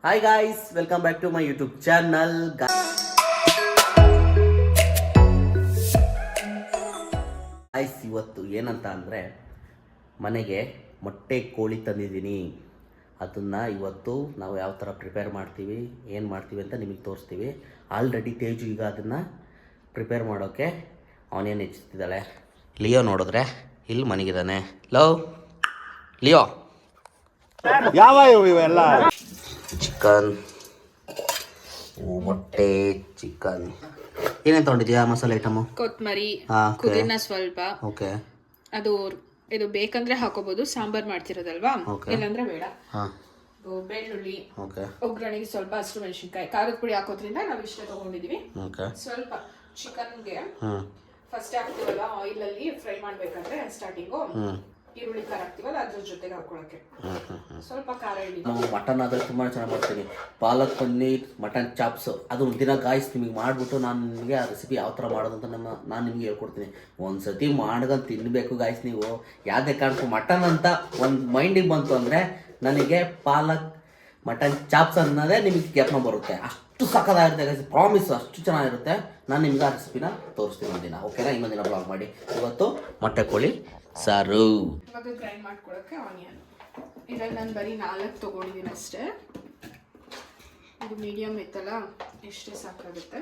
Hi guys, welcome back to my YouTube channel. Guys, ಇವತ್ತು ಏನಂತ ಅಂದರೆ ಮನೆಗೆ ಮೊಟ್ಟೆ ಕೋಳಿ ತಂದಿದ್ದೀನಿ. ಅದನ್ನು ಇವತ್ತು ನಾವು ಯಾವ ಥರ ಪ್ರಿಪೇರ್ ಮಾಡ್ತೀವಿ, ಏನು ಮಾಡ್ತೀವಿ ಅಂತ ನಿಮಗೆ ತೋರಿಸ್ತೀವಿ. ಆಲ್ರೆಡಿ ತೇಜು ಈಗ ಅದನ್ನು ಪ್ರಿಪೇರ್ ಮಾಡೋಕ್ಕೆ ಆನಿಯನ್ ಹೆಚ್ಚುತ್ತಿದ್ದಾಳೆ. ಲಿಯೋ ನೋಡಿದ್ರೆ ಇಲ್ಲಿ ಮನೆಗಿದ್ದಾನೆ. ಲಿಯೋ ಯಾವ ಇವೆಲ್ಲ ಚಿಕನ್, ಮೊಟ್ಟೆ, ಚಿಕನ್. ಏನೇನು ತೊಗೊಂಡಿದ್ಯಾ ಮಸಾಲೆ ಐಟಮು? ಕೊತ್ತಂಬರಿ, ಪುದೀನ ಸ್ವಲ್ಪ. ಓಕೆ. ಅದು ಇದು ಬೇಕಂದ್ರೆ ಹಾಕೋಬಹುದು, ಸಾಂಬಾರ್ ಮಾಡ್ತಿರೋದಲ್ವಾ, ಇಲ್ಲಾಂದ್ರೆ ಬೇಡ. ಬೆಳ್ಳುಳ್ಳಿ, ಒಗ್ಗರಣೆಗೆ ಸ್ವಲ್ಪ ಹಸಿರು ಮೆಣಸಿನ್ಕಾಯಿ, ಖಾರದ ಪುಡಿ ಹಾಕೋದ್ರಿಂದ ನಾವು ಇಷ್ಟೇ ತಗೊಂಡಿದೀವಿ. ಸ್ವಲ್ಪ ಚಿಕನ್ಗೆ ಫಸ್ಟ್ ಹಾಕ್ತೀವಲ್ಲ ಆಯಿಲ್ ಅಲ್ಲಿ ಫ್ರೈ ಮಾಡ್ಬೇಕಂದ್ರೆ ಸ್ಟಾರ್ಟಿಂಗು ಈರುಳ್ಳಿ ಖಾರ ಹಾಕ್ತೀವಲ್ಲ ಅದ್ರ ಜೊತೆಗೆ ಹಾಕೊಳಕ್ಕೆ ಸ್ವಲ್ಪ ಖಾರ ಹಿಡಿ. ನಾವು ಮಟನ್ ಆದರೆ ತುಂಬ ಚೆನ್ನಾಗಿ ಮಾಡ್ತೀನಿ. ಪಾಲಕ್ ಪನ್ನೀರ್, ಮಟನ್ ಚಾಪ್ಸ್, ಅದು ದಿನ ಗಾಯ್ಸ್ ನಿಮಗೆ ಮಾಡಿಬಿಟ್ಟು ನಾನು ನಿಮಗೆ ಆ ರೆಸಿಪಿ ಯಾವ ಥರ ಮಾಡೋದು ಅಂತ ನಾನು ನಿಮಗೆ ಹೇಳ್ಕೊಡ್ತೀನಿ. ಒಂದು ಸತಿ ಮಾಡ್ಕೊಂಡು ತಿನ್ನಬೇಕು ಗಾಯ್ಸ್. ನೀವು ಯಾವುದೇ ಕಾರಣಕ್ಕೂ ಮಟನ್ ಅಂತ ಒಂದು ಮೈಂಡಿಗೆ ಬಂತು ಅಂದರೆ ನನಗೆ ಪಾಲಕ್ ಮಟನ್ ಚಾಪ್ಸ್ ಅನ್ನೋದೇ ನಿಮಗೆ ಜ್ಞಾಪನ ಬರುತ್ತೆ. ಅಷ್ಟು ಸಖತ್ತಾಗಿರುತ್ತೆ ಗಾಯ್ಸ್, ಪ್ರಾಮಿಸ್, ಅಷ್ಟು ಚೆನ್ನಾಗಿರುತ್ತೆ. ನಾನು ನಿಮ್ಗೆ ಆ ರೆಸಿಪಿನ ತೋರಿಸ್ತೀನಿ ಒಂದಿನ, ಓಕೆನಾ? ಇನ್ನೊಂದಿನ ಬ್ಲಾಗ್ ಮಾಡಿ. ಇವತ್ತು ಮೊಟ್ಟೆ ಕೋಳಿ ಸಾರು. ಇವಾಗ ಗ್ರೈಂಡ್ ಮಾಡ್ಕೊಳಕ್ಕೆ ಆನಿಯನ್ ಇದ್ರಲ್ಲಿ ನಾನು ಬರೀ 4 ತೊಗೊಂಡಿದ್ದೀನಿ ಅಷ್ಟೇ. ಇದು ಮೀಡಿಯಮ್ ಇತ್ತಲ್ಲ, ಎಷ್ಟೇ ಸಾಕಾಗುತ್ತೆ.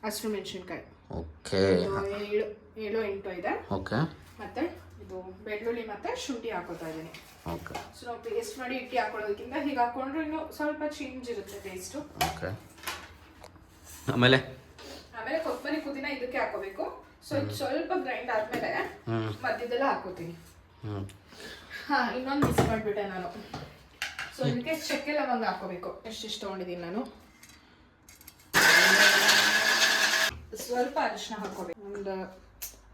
ಹಸಿರು ಮೆಣಸಿನ್ಕಾಯಿ ಓಕೆ 7-8 ಇದೆ. ಓಕೆ. ಮತ್ತೆ ಇದು ಬೆಳ್ಳುಳ್ಳಿ ಮತ್ತೆ ಶುಂಠಿ ಹಾಕೋತಾ ಇದ್ದೀನಿ. ಓಕೆ. ಸೊ ನಾವು ಪೇಸ್ಟ್ ಮಾಡಿ ಇಟ್ಟು ಹಾಕೊಳ್ಳೋದಕ್ಕಿಂತ ಹೀಗೆ ಹಾಕೊಂಡ್ರೆ ಇನ್ನು ಸ್ವಲ್ಪ ಚೇಂಜ್ ಇರುತ್ತೆ ಟೇಸ್ಟು. ಓಕೆ. ಆಮೇಲೆ ಕೊತ್ತಂಬರಿ, ಪುದೀನ ಇದಕ್ಕೆ ಹಾಕೋಬೇಕು. ಸೊ ಇದು ಸ್ವಲ್ಪ ಗ್ರೈಂಡ್ ಆದ್ಮೇಲೆ ಮಧ್ಯದೆಲ್ಲ ಹಾಕೋತೀನಿ. ಇನ್ನೊಂದು ಮಿಸ್ ಮಾಡಿಬಿಟ್ಟೆ ನಾನು. ಸೊ ಇದಕ್ಕೆ ಚಕ್ಕೆ ಲವಂಗ ಹಾಕೋಬೇಕು. ಎಷ್ಟೆಷ್ಟು ತೊಗೊಂಡಿದ್ದೀನಿ ನಾನು. ಸ್ವಲ್ಪ ಅರಿಶಿನ ಹಾಕೋಬೇಕು, ಒಂದು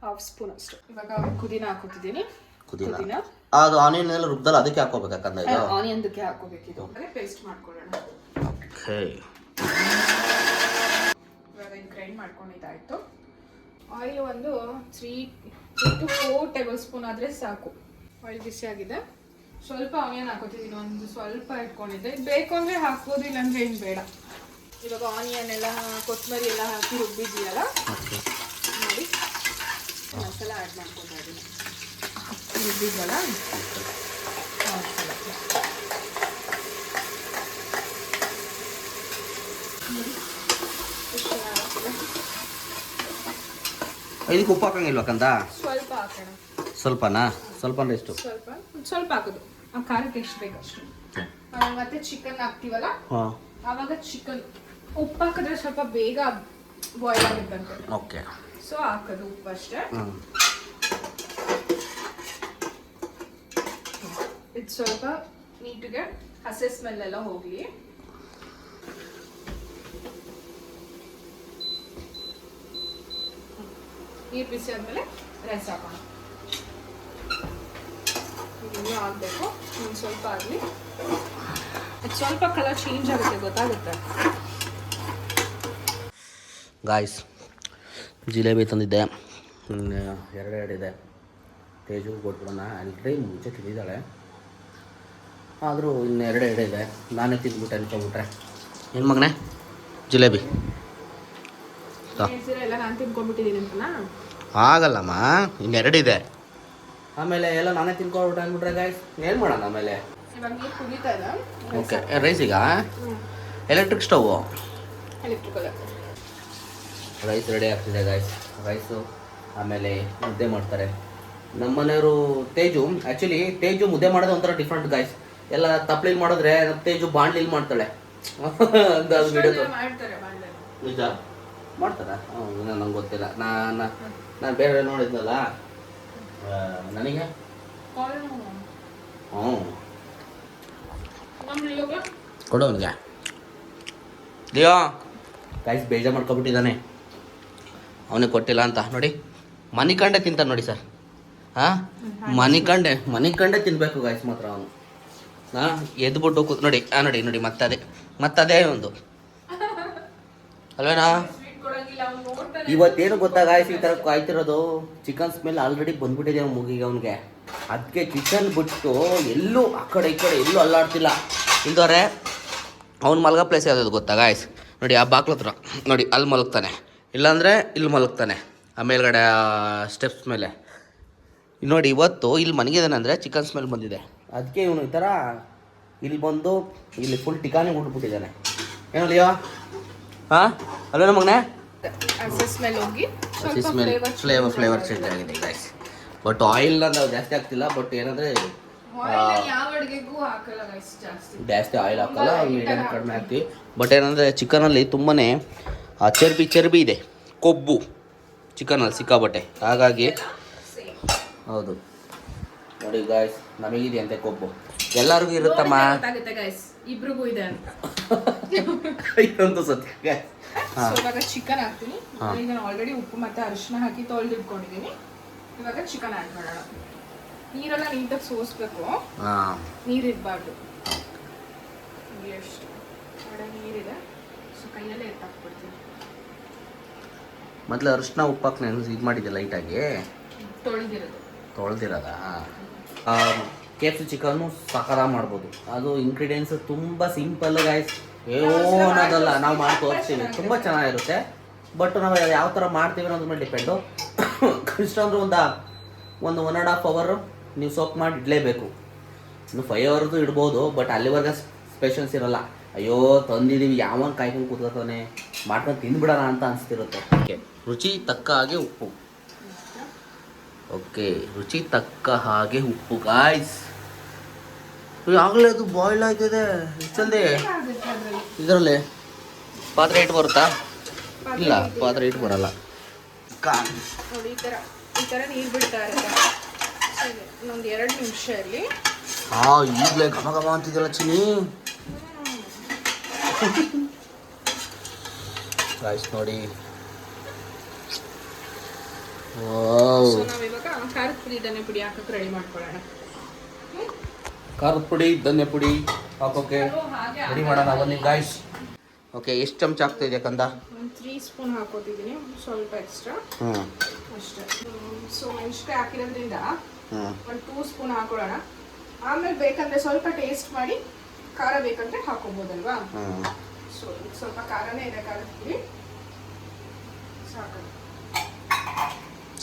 1/2 ಸ್ಪೂನ್ ಅಷ್ಟು. ಇವಾಗ ಪುದೀನ ಹಾಕೋತಿದ್ದೀನಿ. ಪುದೀನ ಅದು ಆನಿಯನ್ ಎಲ್ಲ ರುಬ್ದಲ್ಲ, ಅದಕ್ಕೆ ಹಾಕೋಬೇಕು. ಯಾಕಂದ್ರೆ ಆನಿಯನ್ದಕ್ಕೆ ಹಾಕೋಬೇಕು. ಇದು ಪೇಸ್ಟ್ ಮಾಡ್ಕೊಳ್ಳೋಣ. ಓಕೆ. ಇವಾಗ ಇದು ಗ್ರೈಂಡ್ ಮಾಡ್ಕೊಂಡಿದ್ದಾಯ್ತು. ಆಯಿಲ್ ಒಂದು 3 to 4 ಟೇಬಲ್ ಸ್ಪೂನ್ ಆದರೆ ಸಾಕು. ಆಯಿಲ್ ಬಿಸಿ ಆಗಿದೆ. ಸ್ವಲ್ಪ ಆನಿಯನ್ ಹಾಕೋತಿದ್ದೀನಿ, ಒಂದು ಸ್ವಲ್ಪ ಇಟ್ಕೊಂಡಿದ್ದೆ. ಬೇಕು ಅಂದರೆ ಹಾಕ್ಬೋದು, ಇಲ್ಲಾಂದ್ರೆ ಏನು ಬೇಡ. ಇವಾಗ ಆನಿಯನ್ ಎಲ್ಲ ಕೊತ್ತಂಬರಿ ಎಲ್ಲ ಹಾಕಿ ರುಬ್ಬಿದ್ದೀಯಲ್ಲ, ನೋಡಿ ಮಸಾಲ ಆ್ಯಡ್ ಮಾಡ್ಕೊತಾ ಇದ್ದೀನಿ. ರುಬ್ಬಿದ್ವಲ್ಲ ಇದಕ್ಕೆ ಉಪ್ಪು ಹಾಕಂಗಿಲ್ವಾ ಕಂದ? ಸ್ವಲ್ಪ ಹಾಕೋಣ. ಸ್ವಲ್ಪನಾ? ಸ್ವಲ್ಪ ಅಂದ್ರೆ ಎಷ್ಟು? ಸ್ವಲ್ಪ ಹಾಕೋದು, ಆ ಖಾರಕ್ಕೆ ಎಷ್ಟು ಬೇಕು ಅಷ್ಟು. ಮತ್ತೆ ಚಿಕನ್ ಹಾಕ್ತೀವಲ್ಲ, ಆವಾಗ ಚಿಕನ್ ಉಪ್ಪು ಹಾಕಿದ್ರೆ ಸ್ವಲ್ಪ ಬೇಗ ಬಾಯ್ಲ್ ಆಗಿದ್ದಂತೆ. ಓಕೆ. ಸೊ ಹಾಕೋದು ಉಪ್ಪು ಅಷ್ಟೇ. ಇದು ಸ್ವಲ್ಪ ನೀಟಿಗೆ ಹಸಿ ಸ್ಮೆಲ್ ಎಲ್ಲ ಹೋಗ್ಲಿ. ನೀರು ಬಿಸಿ ಆದ್ಮೇಲೆ ರೈಸ್ ಹಾಕೋಣ. ಇನ್ನೂ ಆಗಬೇಕು, ಒಂದು ಸ್ವಲ್ಪ ಆಗಲಿ. ಅದು ಸ್ವಲ್ಪ ಕಲರ್ ಚೇಂಜ್ ಆಗುತ್ತೆ, ಗೊತ್ತಾಗುತ್ತೆ. ಗಾಯ್ಸ್, ಜಿಲೇಬಿ ತಂದಿದ್ದೆ, ಎರಡು ಇದೆ. ತೇಜು ಕೊಟ್ಬಿಡೋಣ. ಆಲ್ರೆಡಿ ಮುಂಚೆ ತಿಂದಿದ್ದಾಳೆ, ಆದರೂ ಇನ್ನು 2 ಇದೆ. ನಾನೇ ತಿಂದ್ಬಿಟ್ಟೆ ಅನ್ಕೊಂಬಿಟ್ರೆ. ಏನು ಮಗನೇ ಜಿಲೇಬಿ ಎಲ್ಲ ನಾನು ತಿನ್ಕೊಂಡ್ಬಿಟ್ಟಿದ್ದೀನಿ ಅಂತನಾ? ಆಗಲ್ಲಮ್ಮ, ಇನ್ನು 2 ಇದೆ. ಆಮೇಲೆ ಎಲ್ಲ ನಾನೇ ತಿನ್ಕೊಂಡ್ಬಿಟ್ಟೆ ಅಂದ್ಬಿಟ್ರೆ ಗಾಯ್ಸ್ ಏನು ಮಾಡೋಣ? ಆಮೇಲೆ ಇವಾಗ ನೀರು ಕುದೀತಾ ಇದೆ. ಓಕೆ. ರೈಸಿಗ electric stove, electrical rice ready ಆಗ್ತಿದೆ ಗಾಯ್ಸ್. ರೈಸು ಆಮೇಲೆ ಮುದ್ದೆ ಮಾಡ್ತಾರೆ ನಮ್ಮ ಮನೆಯವರು. ತೇಜು ಆ್ಯಕ್ಚುಲಿ ತೇಜು ಮುದ್ದೆ ಮಾಡೋದು ಒಂಥರ ಡಿಫ್ರೆಂಟ್ ಗಾಯ್ಸ್. ಎಲ್ಲ ತಪ್ಪಲಿಲಿ ಮಾಡಿದ್ರೆ ನಮ್ಮ ತೇಜು ಬಾಣ್ಲಿಲಿ ಮಾಡ್ತಾಳೆ. ಅದು ವಿಡಿಯೋ ನಿಜ ಮಾಡ್ತಾರ? ಇನ್ನೂ ನಂಗೆ ಗೊತ್ತಿಲ್ಲ. ನಾನು ಬೇರೆ ನೋಡಿದ್ನಲ್ಲ ನನಗೆ. ಕೊಡು ಅವನಿಗೆ. ಲಿಯೋ ಗಾಯ್ಸ್ ಬೇಜಾರು ಮಾಡ್ಕೊಬಿಟ್ಟಿದ್ದಾನೆ, ಅವನಿಗೆ ಕೊಟ್ಟಿಲ್ಲ ಅಂತ. ನೋಡಿ ಮನೆ ಕಂಡೆ ತಿಂತಾನೆ ನೋಡಿ ಸರ್. ಮನೆ ಕಂಡೆ ತಿನ್ನಬೇಕು ಗಾಯ್ಸ್ ಮಾತ್ರ ಅವನು. ಎದ್ಬಿಟ್ಟು ಕೂತ್ ನೋಡಿ. ನೋಡಿ ಮತ್ತದೇ ಒಂದು ಅಲ್ವೇನಾ? ಇವತ್ತೇನು ಗೊತ್ತಾ ಗಾಯ್ಸ್, ಈ ಥರ ಕಾಯ್ತಿರೋದು ಚಿಕನ್ ಸ್ಮೆಲ್ ಆಲ್ರೆಡಿ ಬಂದ್ಬಿಟ್ಟಿದೆ ಮುಗಿಗೆ ಅವನಿಗೆ. ಅದಕ್ಕೆ ಚಿಕನ್ ಬಿಟ್ಟು ಎಲ್ಲೂ ಆ ಕಡೆ ಈ ಕಡೆ ಎಲ್ಲೂ ಅಲ್ಲಾಡ್ತಿಲ್ಲ. ಇಲ್ದವ್ರೆ ಅವ್ನು ಮಲಗೋ ಪ್ಲೇಸ್ ಯಾವ್ದು ಗೊತ್ತಾ ಗಾಯ್ಸ್? ನೋಡಿ ಆ ಬಾಕ್ಲ ಹತ್ರ ನೋಡಿ, ಅಲ್ಲಿ ಮಲಗ್ತಾನೆ, ಇಲ್ಲಾಂದರೆ ಇಲ್ಲಿ ಮಲಗ್ತಾನೆ, ಆ ಮೇಲ್ಗಡೆ ಸ್ಟೆಪ್ಸ್ ಮೇಲೆ. ನೋಡಿ ಇವತ್ತು ಇಲ್ಲಿ ಮನಗಿದಾನೆ ಅಂದರೆ ಚಿಕನ್ ಸ್ಮೆಲ್ ಬಂದಿದೆ, ಅದಕ್ಕೆ ಇವನು ಈ ಥರ ಇಲ್ಲಿ ಬಂದು ಇಲ್ಲಿ ಫುಲ್ ಟಿಕಾನಿ ಉಟ್ಬಿಟ್ಟಿದ್ದಾನೆ. ಏನೋ ಲಿಯೋ? ಹಾಂ ಅಲ್ವೇನೋ ಮಗನೇ? ಸ್ಮೆಲ್ ಹೋಗಿ ಸ್ಮೆಲ್ ಫ್ಲೇವರ್ ಚೇಂಜ್ ಆಗಿದೆ ಗೈಸ್. ಬಟ್ ಆಯಿಲ್ನ ನಾವು ಜಾಸ್ತಿ ಆಗ್ತಿಲ್ಲ, ಬಟ್ ಏನಂದರೆ ಯಾವ ಅಡುಗೆಗೂ ಹಾಕಲ್ಲ ಗೈಸ್, ಜಾಸ್ತಿ ಆಯಿಲ್ ಹಾಕಲ್ಲ, ಮೀಡಿಯಮ್ ಕಡಿಮೆ ಹಾಕ್ತೀವಿ. ಬಟ್ ಏನಂದರೆ ಚಿಕನಲ್ಲಿ ತುಂಬಾ ಚರ್ಬಿ ಇದೆ, ಕೊಬ್ಬು ಚಿಕನಲ್ಲಿ ಸಿಕ್ಕಾಬಟ್ಟೆ, ಹಾಗಾಗಿ ಹೌದು ನೋಡಿ ಗಾಯ್ಸ್, ನಮಗಿದೆ ಅಂತೆ ಕೊಬ್ಬು, ಎಲ್ಲರಿಗೂ ಇರುತ್ತಮ್ಮ, ಗೊತ್ತಾಗುತ್ತೆ ಗೈಸ್, ಇಬ್ರಿಗೂ ಇದೆ ಅಂತ. ಇದೊಂದು ಸತ್ಯ ಗಾಯ್ಸ್. ಇವಾಗ ಚಿಕನ್ ಹಾಕ್ತೀನಿ. ಈಗ ನಾನು ಆಲ್ರೆಡಿ ಉಪ್ಪು ಮತ್ತು ಅರಿಶಿನ ಹಾಕಿ ತೊಳೆದಿಟ್ಕೊಂಡಿದ್ದೀನಿ. ಇವಾಗ ಚಿಕನ್ ಆ್ಯಡ್ ಮಾಡೋಣ. ನೀರೆಲ್ಲ ನೀಟಾಗಿ ಸೋಸ್ಬೇಕು, ನೀರಿರಬಾರ್ದು. ಎಷ್ಟು ಒಳ್ಳೆ ನೀರಿದೆ, ಸೊ ಕೈಯಲ್ಲೇ ಎತ್ತಾಕ್ಬಿಡ್ತೀನಿ. ಮೊದಲು ಅರಿಶಿನ ಉಪ್ಪು ಹಾಕಿ ನೆನೆಸಿ ಇದು ಮಾಡಿದ್ದೆ ಲೈಟಾಗಿ, ತೊಳೆದಿರೋದ. KFC ಚಿಕನ್ನು ಸಕಾರ ಮಾಡ್ಬೋದು, ಅದು ಇಂಗ್ರೀಡಿಯೆಂಟ್ಸ್ ತುಂಬ ಸಿಂಪಲ್ ಗಾಯ್ಸ್, ಏನೋದಲ್ಲ, ನಾವು ಮಾಡಿ ತೋರಿಸ್ತೀವಿ, ತುಂಬ ಚೆನ್ನಾಗಿರುತ್ತೆ. ಬಟ್ ನಾವು ಯಾವ ಥರ ಮಾಡ್ತೀವಿ ಅನ್ನೋದ್ರ ಮೇಲೆ ಡಿಪೆಂಡು. ಕನಿಷ್ಠ ಅಂದ್ರೆ ಒಂದು 1.5 hour ನೀವು ಸೋಪ್ ಮಾಡಿ ಇಡಲೇಬೇಕು. ಇನ್ನು 5 hours ಇಡ್ಬೋದು, ಬಟ್ ಅಲ್ಲಿವರೆಗೆ ಸ್ಪೆಷಲ್ಸ್ ಇರಲ್ಲ. ಅಯ್ಯೋ ತಂದಿದ್ದೀವಿ, ಯಾವನ್ ಕಾಯ್ಕೊಂಡು ಕೂತ್ಕೊತಾನೆ, ಮಾಡ್ಕೊಂಡು ತಿಂದ್ಬಿಡೋಣ ಅಂತ ಅನಿಸ್ತಿರುತ್ತೆ. ಓಕೆ, ರುಚಿ ತಕ್ಕ ಹಾಗೆ ಉಪ್ಪು. ಓಕೆ, ರುಚಿ ತಕ್ಕ ಹಾಗೆ ಉಪ್ಪು ಗಾಯ್ಸ್. ಆಗಲೇ ಅದು ಬಾಯ್ಲ್ ಆಗಿದೆ ಇಷ್ಟೊಂದೇ. ಇದರಲ್ಲಿ ಪಾತ್ರೆ ಇಟ್ಟು ಬರುತ್ತಾ? ಇಲ್ಲ, ಪಾತ್ರೆ ಇಟ್ಟು ಬರಲ್ಲ. ನೋಡಿ ಈ ಥರ ನೀರು ಬಿಡ್ತಾ ಇರುತ್ತೆ. ಇನ್ನೊಂದು 2 ನಿಮಿಷ ಇರಲಿ. ಈಗಲೇ ಘಮ ಘಮ ಅಂತಿದ್ದಲ್ಲ ಚಿನಿ ಗಾಯ್ಸ್ ನೋಡಿ. ನಾವಿವಾಗ ಖಾರದ ಪುಡಿ ಧನ್ಯ ಪುಡಿ ಹಾಕಕ್ಕೆ ರೆಡಿ ಮಾಡ್ಕೊಳ್ಳೋಣ. ಖಾರದ ಪುಡಿ ಧನ್ಯ ಪುಡಿ ಹಾಕೋಕೆ ರೆಡಿ ಮಾಡೋಣ ಬನ್ನಿ ಗಾಯ್ಸ್. ಓಕೆ, ಎಷ್ಟು ಚಮಚ ಆಗ್ತಾಯಿದೆ ಕಂದ? ಒಂದು 3 ಸ್ಪೂನ್ ಹಾಕೋತಿದ್ದೀನಿ, ಸ್ವಲ್ಪ ಎಕ್ಸ್ಟ್ರಾ ಅಷ್ಟೇ. ಸೊ ಮೆಣಸಿನ್ಕಾಯಿ ಹಾಕಿರೋದ್ರಿಂದ ಒಂದು 2 ಸ್ಪೂನ್ ಹಾಕೊಳ್ಳೋಣ. ಆಮೇಲೆ ಬೇಕಂದ್ರೆ ಸ್ವಲ್ಪ ಟೇಸ್ಟ್ ಮಾಡಿ ಖಾರ ಬೇಕಂದ್ರೆ ಹಾಕೋಬೋದಲ್ವಾ. ಸೊ ಸ್ವಲ್ಪ ಖಾರನೇ ಇದೆ, ಖಾರದ ಪುಡಿ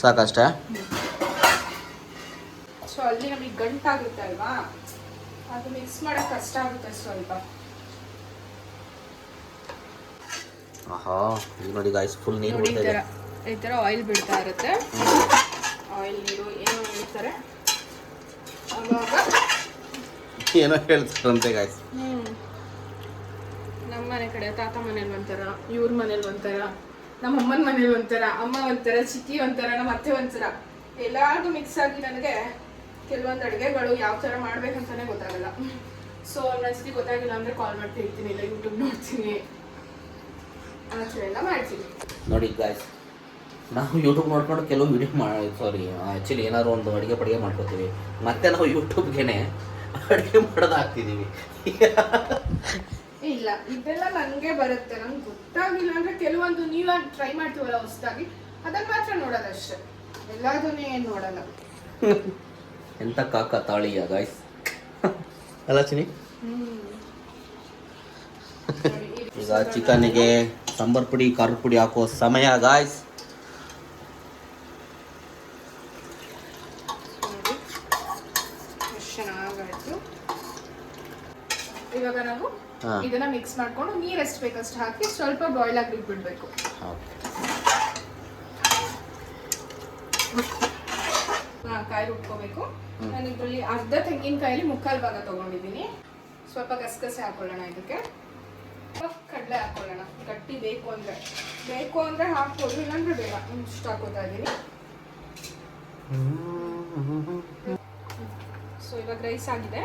ಸಾಕಷ್ಟೇ. ಸೊ ಅಲ್ಲಿ ನಮಗೆ ಗಂಟಾಗುತ್ತೆ ಅಲ್ವಾ, ಅದು ಮಿಕ್ಸ್ ಮಾಡೋಕೆ ಕಷ್ಟ ಆಗುತ್ತೆ ಸ್ವಲ್ಪ. ಆಹಾ, ಈಗ ನೋಡಿ ಗಾಯ್ಸ್, ಫುಲ್ ನೀರು ಬಿಡ್ತಾ ಇದೆ. ಈ ಥರ ಆಯಿಲ್ ಬಿಡ್ತಾ ಇರುತ್ತೆ. ಆಯಿಲ್ ನೀರು ಏನೋ ಹೇಳ್ತಾರೆ, ಅವಾಗ ಏನೋ ಹೇಳ್ತಾರಂತೆ ಗಾಯ್ಸ್. ನಮ್ಮ ಮನೆ ಕಡೆ ತಾತ ಮನೇಲಿ ಒಂಥರ, ಇವ್ರ ಮನೇಲಿ ಒಂಥರ, ನಮ್ಮ ಅಮ್ಮನ ಮನೇಲಿ ಒಂಥರ, ಅಮ್ಮ ಒಂಥರ, ಚಿಕ್ಕಿ ಒಂಥರ, ನಮ್ಮ ಅತ್ತೆ ಒಂಥರ, ಎಲ್ಲಾರ್ಗೂ ಮಿಕ್ಸ್ ಆಗಿ ನನಗೆ ಕೆಲವೊಂದು ಅಡುಗೆಗಳು ಯಾವ ಥರ ಮಾಡ್ಬೇಕಂತಾನೆ ಗೊತ್ತಾಗಲ್ಲ. ಸೊ ಒಂದೊಂದ್ಸತಿ ಗೊತ್ತಾಗಿಲ್ಲ ಅಂದರೆ ಕಾಲ್ ಮಾಡಿ ಹೇಳ್ತೀನಿ, ಇಲ್ಲ ಯೂಟ್ಯೂಬ್ ನೋಡ್ತೀನಿ, ಆ ಥರ ಎಲ್ಲ ಮಾಡ್ತೀನಿ. ನೋಡಿ ಗಾಯ್ಸ್, ನಾವು ಯೂಟ್ಯೂಬ್ ನೋಡ್ಕೊಂಡು ಕೆಲವು ವಿಡಿಯೋ ಆ್ಯಕ್ಚುಲಿ ಏನಾದ್ರು ಒಂದು ಅಡುಗೆ ಪಡಿಗೆ ಮಾಡ್ಕೊತೀವಿ, ಮತ್ತೆ ನಾವು ಯೂಟ್ಯೂಬ್ಗೆ ಅಡುಗೆ ಮಾಡೋದು ಹಾಕ್ತಿದ್ದೀವಿ. ಇಲ್ಲ, ಇದೆಲ್ಲ ನನಗೆ ಬರುತ್ತೆ, ನಂಗೆ ಗೊತ್ತಾಗಿಲ್ಲ ಅಂದರೆ ಕೆಲವೊಂದು ನೀವು ಟ್ರೈ ಮಾಡ್ತೀವಲ್ಲ ಹೊಸದಾಗಿ, ಅದನ್ನು ಮಾತ್ರ ನೋಡೋದಷ್ಟೇ, ಎಲ್ಲದನ್ನೇ ಏನು ನೋಡಲ್ಲ. ಎಂತ ಕಾಕ ತಾಳಿಯ ಗಾಯ್ಸ್ ಅಲ್ಲ ಚಿನಿ. ಈಗ ಚಿಕನ್ನಿಗೆ ಸಾಂಬಾರ್ ಪುಡಿ ಖಾರದ ಪುಡಿ ಹಾಕೋ ಸಮಯ ಗಾಯ್ಸ್. ಚೆನ್ನಾಗಾಯ್ತು. ಇವಾಗ ನಾವು ಇದನ್ನ ಮಿಕ್ಸ್ ಮಾಡ್ಕೊಂಡು ನೀರು ಎಷ್ಟು ಬೇಕಷ್ಟು ಹಾಕಿ ಸ್ವಲ್ಪ ಬಾಯ್ಲ್ ಆಗಿ ಬಿಡ್ಬೇಕು. ಕಾಯಿ ರುಬ್ಕೋಬೇಕು. ನಾನು ಇದರಲ್ಲಿ ಅರ್ಧ ತೆಂಗಿನಕಾಯಲ್ಲಿ 3/4 ಭಾಗ ತಗೊಂಡಿದ್ದೀನಿ. ಸ್ವಲ್ಪ ಗಸಗಸೆ ಹಾಕೊಳ್ಳೋಣ, ಇದಕ್ಕೆ ಕಡಲೆ ಹಾಕೊಳ್ಳೋಣ. ಗಟ್ಟಿ ಬೇಕು ಅಂದ್ರೆ ಹಾಕ್ಬೋದು, ಇಲ್ಲಾಂದ್ರೆ ಬೇಡ. ಇಷ್ಟು ಹಾಕೋತಾ ಇದ್ದೀನಿ. ಸೊ ಇವಾಗ ರೈಸ್ ಆಗಿದೆ,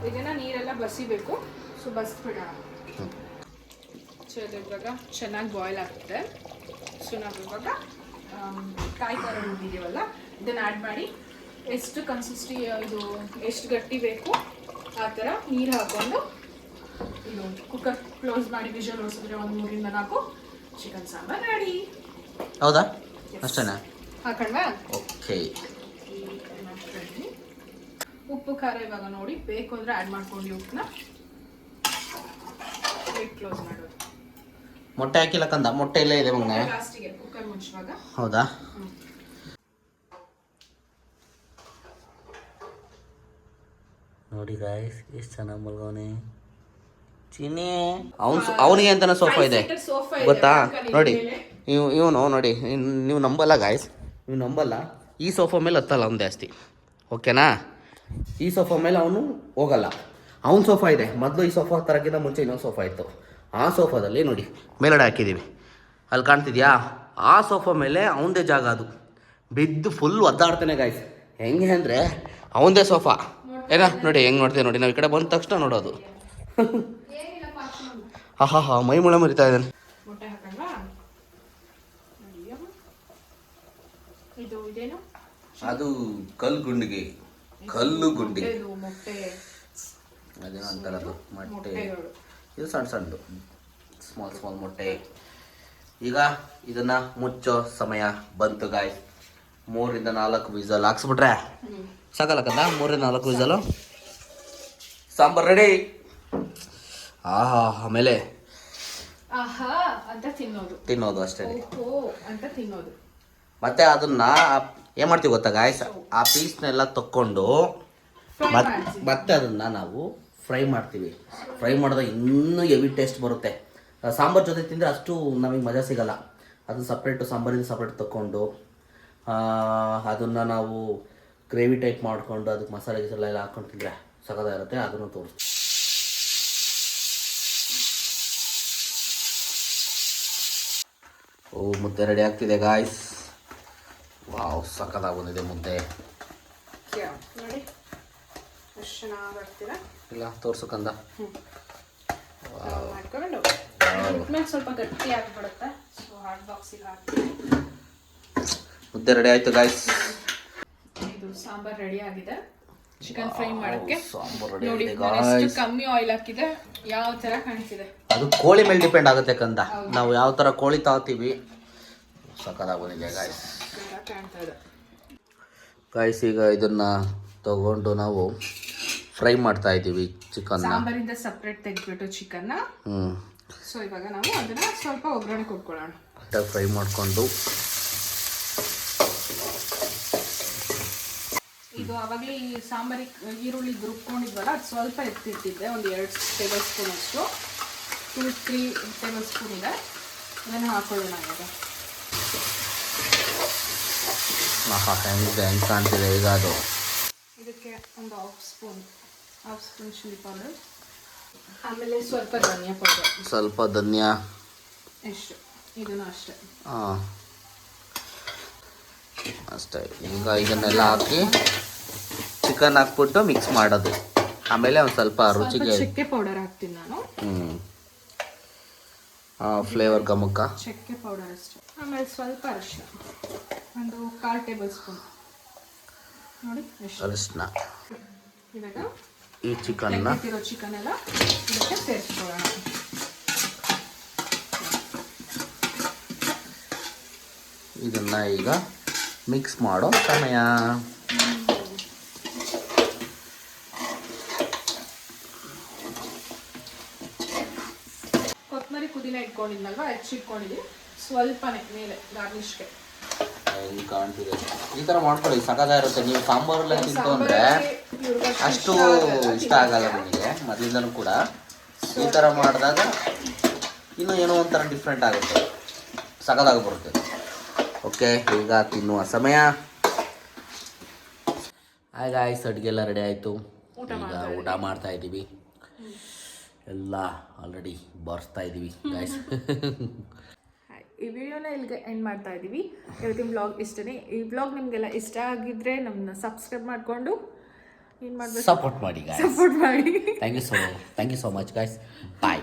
ಇದನ್ನ ನೀರೆಲ್ಲ ಬಸಿಬೇಕು. ಸೊ ಬಸ್ಬಿಡೋಣ. ಸೊ ಇವಾಗ ಚೆನ್ನಾಗಿ ಬಾಯ್ಲ್ ಆಗುತ್ತೆ. ಸೊ ನಾವು ಇವಾಗ ಕಾಯಿ ಖಾರ ರುಬ್ಬಿದ್ದೀವಲ್ಲ ಇದನ್ನು ಆ್ಯಡ್ ಮಾಡಿ, ಎಷ್ಟು ಇದು ಎಷ್ಟು ಗಟ್ಟಿ ಬೇಕು ಆ ಥರ ನೀರು ಹಾಕ್ಕೊಂಡು ಇದು ಕುಕ್ಕರ್ ಕ್ಲೋಸ್ ಮಾಡಿ ವಿಷಲ್ ಹೊಡಿಸಿದ್ರೆ 3-4 ಚಿಕನ್ ಸಾಂಬಾರ್ ರೆಡಿ. ಹೌದಾ? ಅಷ್ಟೇನಾ? ಹಾಕೊಂಡ್ವಾ? ಓಕೆ. ಉಪ್ಪು ಖಾರ ಇವಾಗ ನೋಡಿ ಬೇಕು ಅಂದರೆ ಆ್ಯಡ್ ಮಾಡ್ಕೊಂಡು ಉಪ್ಪನ್ನ. ಲಿಡ್ ಕ್ಲೋಸ್ ಮಾಡೋದು. ಮೊಟ್ಟೆ ಹಾಕಿಲ್ಲ ಕಂದ, ಮೊಟ್ಟೆ ಇಲ್ಲೇ ಇದೆ ಮಗನೇ. ಲಾಸ್ಟಿಗೆ ಕುಕ್ಕರ್ ಮುಚ್ಚುವಾಗ. ಹೌದಾ? ನೋಡಿ ಗಾಯ್ಸ್ ಎಷ್ಟು ಚೆನ್ನಾಗಿ ಮಲ್ಗವನೆ ಚಿನ್ನಿ. ಅವನಿಗೆ ಅಂತಾನೆ ಸೋಫಾ ಇದೆ ಗೊತ್ತಾ? ನೋಡಿ ಇವನು ನೋಡಿ, ನೀವು ನಂಬಲ್ಲ ಗಾಯ್ಸ್, ನೀವು ನಂಬಲ್ಲ, ಈ ಸೋಫಾ ಮೇಲೆ ಹತ್ತಲ್ಲ ಅವ್ನು ಜಾಸ್ತಿ, ಓಕೆನಾ? ಈ ಸೋಫಾ ಮೇಲೆ ಅವನು ಹೋಗಲ್ಲ. ಅವ್ನ ಸೋಫಾ ಇದೆ, ಮೊದಲು ಈ ಸೋಫಾ ತರಕ್ಕಿಂತ ಮುಂಚೆ ಇನ್ನೊಂದು ಸೋಫಾ ಇತ್ತು. ಆ ಸೋಫಾದಲ್ಲಿ ನೋಡಿ ಮೇಲ್ಗಡೆ ಹಾಕಿದ್ದೀವಿ, ಅಲ್ಲಿ ಕಾಣ್ತಿದ್ಯಾ? ಆ ಸೋಫಾ ಮೇಲೆ ಅವನದೇ ಜಾಗ, ಅದು ಬಿದ್ದು ಫುಲ್ ಒದ್ದಾಡ್ತಾನೆ ಗಾಯ್ಸ್. ಹೆಂಗೆ ಅಂದರೆ ಅವನದೇ ಸೋಫಾ ಏನಾ ನೋಡಿ, ಹೆಂಗೆ ನೋಡ್ತೀವಿ ನೋಡಿ, ನಾವು ಈ ಕಡೆ ಬಂದ ತಕ್ಷಣ ನೋಡೋದು. ಹಾ ಮೈ ಮುಳೆ ಮರಿತಾ ಇದ್ದಾನೆ. ಮೊಟ್ಟೆ ಹಾಕಲ್ವಾ? ಇದು ಇದೇನು? ಅದು ಕಲ್ಲು ಗುಂಡಿಗೆ ಮೊಟ್ಟೆ ಅದೇನೋ ಅಂತಾರದು ಮೊಟ್ಟೆ. ಮೊಟ್ಟೆಗಳು. ಇದು ಸಣ್ಣ ಸಣ್ಣದು ಸ್ಮಾಲ್ ಮೊಟ್ಟೆ. ಈಗ ಇದನ್ನ ಮುಚ್ಚೋ ಸಮಯ ಬಂತು ಗಾಯ್ಸ್. 3 ಇಂದ 4 ವಿಸಲ್ ಹಾಕ್ಸ್ಬಿಟ್ರೆ ಸಾಕಲ್ಲಕ್ಕಂದ. 3 ಇಂದ 4 ವಿಸಲು, ಸಾಂಬಾರ್ ರೆಡಿ. ಆಮೇಲೆ ಆಹಾ ಅಂತ ತಿನ್ನೋದು ಅಷ್ಟೇ. ಓಹೋ ಅಂತ ತಿನ್ನೋದು. ಮತ್ತೆ ಅದನ್ನ ಏನು ಮಾಡ್ತೀವಿ ಗೊತ್ತಾ ಗಾಯ್ಸ್? ಆ ಪೀಸ್ನೆಲ್ಲ ತಕ್ಕೊಂಡು ಮತ್ತೆ ಅದನ್ನು ನಾವು ಫ್ರೈ ಮಾಡ್ತೀವಿ. ಫ್ರೈ ಮಾಡಿದಾಗ ಇನ್ನೂ ಹೆವಿ ಟೇಸ್ಟ್ ಬರುತ್ತೆ. ಸಾಂಬಾರು ಜೊತೆ ತಿಂದರೆ ಅಷ್ಟು ನಮಗೆ ಮಜಾ ಸಿಗಲ್ಲ. ಅದು ಸಪ್ರೇಟು, ಸಾಂಬಾರಿಂದ ಸಪ್ರೇಟ್ ತಕ್ಕೊಂಡು ಅದನ್ನು ನಾವು ಗ್ರೇವಿ ಟೈಪ್ ಮಾಡಿಕೊಂಡು ಅದಕ್ಕೆ ಮಸಾಲೆ ಗಿಸಾಲೆ ಎಲ್ಲ ಹಾಕ್ಕೊಂಡು ತಿಂದರೆ ಸಖತ್ತಾಗಿರುತ್ತೆ. ಅದನ್ನು ತೋರಿಸ್ತೀವಿ. ಮುದ್ದೆ ರೆಡಿ ಆಗ್ತಿದೆ ಗಾಯ್ಸ್. ವಾವ್, ಸಖತ್ತಾಗಿ ಬಂದಿದೆ ಮುದ್ದೆ. ನೋಡಿ ಎಷ್ಟು ಚೆನ್ನಾಗಿ ಬರ್ತೀರಾ? ಇಲ್ಲ ತೋರ್ಸು ಕಂದ. ಮಾಡ್ಕೊಂಡು ಇದ್ಮೇಲೆ ಸ್ವಲ್ಪ ಗಟ್ಟಿ ಆಗಿಬಿಡುತ್ತೆ. ಸೊ ಹಾಟ್ ಬಾಕ್ಸಿಗೆ ಹಾಕಿ ಮುದ್ದೆ ರೆಡಿ ಆಯ್ತು ಗಾಯ್ಸ್. ಇದು ಸಾಂಬಾರ್ ರೆಡಿ ಆಗಿದೆ. ಚಿಕನ್ ಫ್ರೈ ಮಾಡೋಕ್ಕೆ ಸಾಂಬಾರ್ ನೋಡಿ, ರೆಡಿ ಎಷ್ಟು ಕಮ್ಮಿ ಆಯಿಲ್ ಹಾಕಿದೆ, ಯಾವ ಥರ ಕಾಣಿಸಿದೆ. ಅದು ಕೋಳಿ ಮೇಲೆ ಡಿಪೆಂಡ್ ಆಗುತ್ತೆ ಕಂದ. ನಾವು ಯಾವ ಥರ ಕೋಳಿ ತಗೋತೀವಿ. ಸಖತ್ತಾಗಿ ಬಂದಿದೆ ಗಾಯ್ಸ್. ಕಾಣ್ತಾ ಇದೆ ಗಾಯ್ಸ್. ಈಗ ಇದನ್ನ ತಗೊಂಡು ನಾವು ಫ್ರೈ ಮಾಡ್ತಾ ಇದ್ದೀವಿ ಚಿಕನ್ನ. ಸಾಂಬಾರಿಂದ ಸಪ್ರೇಟ್ ತೆಗೆದ್ಬಿಟ್ಟು ಚಿಕನ್ನ. ಸೊ ಇವಾಗ ನಾವು ಅದನ್ನ ಸ್ವಲ್ಪ ಒಗ್ಗರಣೆ ಕೊಟ್ಕೊಳ್ಳೋಣ. ಫ್ರೈ ಮಾಡಿಕೊಂಡು ಇದು ಅವಾಗಲೇ ಈ ಸಾಂಬಾರಿಗೆ ಈರುಳ್ಳಿ ರುಬ್ಕೊಂಡಿದ್ವಲ್ಲ, ಅದು ಸ್ವಲ್ಪ ಎತ್ತಿಟ್ಟಿದ್ದೆ, ಒಂದು 2 ಟೇಬಲ್ ಸ್ಪೂನ್ ಅಷ್ಟು, 2-3 ಟೇಬಲ್ ಸ್ಪೂನ್ ಇದೆ. ಅದನ್ನು ಹಾಕೊಳ್ಳೋಣ ಈಗ. ಹೆಂಗೆ ಕಾಣ್ತಿದೆ ಈಗ ಅದು. ಇದಕ್ಕೆ ಒಂದು ಹಾಫ್ ಸ್ಪೂನ್ ಚಿಲ್ಲಿ ಪೌಡರ್, ಆಮೇಲೆ ಸ್ವಲ್ಪ ಧನಿಯಾ ಪೌಡರ್, ಸ್ವಲ್ಪ ಧನಿಯಾ, ಎಷ್ಟು ಇದನ್ನು ಅಷ್ಟೇ. ಅಷ್ಟೇ. ಈಗ ಇದನ್ನೆಲ್ಲ ಹಾಕಿ ಚಿಕನ್ ಹಾಕ್ಬಿಟ್ಟು ಮಿಕ್ಸ್ ಮಾಡೋದು. ಆಮೇಲೆ ಒಂದು ಸ್ವಲ್ಪ ರುಚಿಗೆ ಚಕ್ಕೆ ಪೌಡರ್ ಹಾಕ್ತೀನಿ ನಾನು. ಫ್ಲೇವರ್ ಗಮಕ ಚಕ್ಕೆ ಪೌಡರ್ ಅಷ್ಟೇ. ಆಮೇಲೆ ಸ್ವಲ್ಪ ಅರಿಶಿನ, ಒಂದು 1/4 ಟೇಬಲ್ ಸ್ಪೂನ್. ನೋಡಿ ಅರಿಶಿನ. ಇವಾಗ ಈ ಚಿಕನ್ ಎಲ್ಲ ಇದಕ್ಕೆ ಸೇರಿಸ್ಕೊಳ್ಳೋಣ. ಇದನ್ನ ಈಗ ಮಿಕ್ಸ್ ಮಾಡೋ ಸಮಯ. ಕೊತ್ತಂಬರಿ ಪುದೀನ ಇಟ್ಕೊಂಡಿದ್ನಲ್ವಾ, ಹೆಚ್ಚಿಟ್ಕೊಂಡಿದ್ದೀವಿ ಸ್ವಲ್ಪನೇ ಮೇಲೆ ಗಾರ್ನಿಷ್ಗೆ. ಹೆಂಗೆ ಕಾಣ್ತಿದೆ ಈ ಥರ ಮಾಡ್ಕೊಳ್ಳಿ, ಸಖತ್ತಾಗಿರುತ್ತೆ. ನೀವು ಸಾಂಬಾರೆಲ್ಲ ತಿಂತು ಅಂದರೆ ಅಷ್ಟು ಇಷ್ಟ ಆಗಲ್ಲ ನನಗೆ ಮೊದಲಿಂದನೂ ಕೂಡ. ಈ ಥರ ಮಾಡಿದಾಗ ಇನ್ನೂ ಏನೋ ಒಂಥರ ಡಿಫ್ರೆಂಟ್ ಆಗುತ್ತೆ, ಸಖತ್ತಾಗಿ ಬರುತ್ತೆ. ಓಕೆ, ಈಗ ತಿನ್ನುವ ಸಮಯ. ಹಾಗೆ ಗಾಯ್ಸ್, ಅಡುಗೆ ಎಲ್ಲ ರೆಡಿ ಆಯಿತು. ಈಗ ಊಟ ಮಾಡ್ತಾ ಇದ್ದೀವಿ. ಎಲ್ಲ ಆಲ್ರೆಡಿ ಬರ್ಸ್ತಾ ಇದ್ದೀವಿ ಗಾಯ್ಸ್. ಈ ವಿಡಿಯೋನ ಇಲ್ಲಿಗೆ ಎಂಡ್ ಮಾಡ್ತಾ ಇದ್ದೀವಿ. ಇವತ್ತಿನ ಬ್ಲಾಗ್ ಇಷ್ಟನೇ. ಈ ಬ್ಲಾಗ್ ನಿಮಗೆಲ್ಲ ಇಷ್ಟ ಆಗಿದ್ರೆ ನಮ್ಮನ್ನ ಸಬ್ಸ್ಕ್ರೈಬ್ ಮಾಡಿಕೊಂಡು ಏನು ಮಾಡಬೇಕು, ಸಪೋರ್ಟ್ ಮಾಡಿ ಗಾಯ್ಸ್. ಸಪೋರ್ಟ್ ಮಾಡಿ. Thank you so much guys. Bye.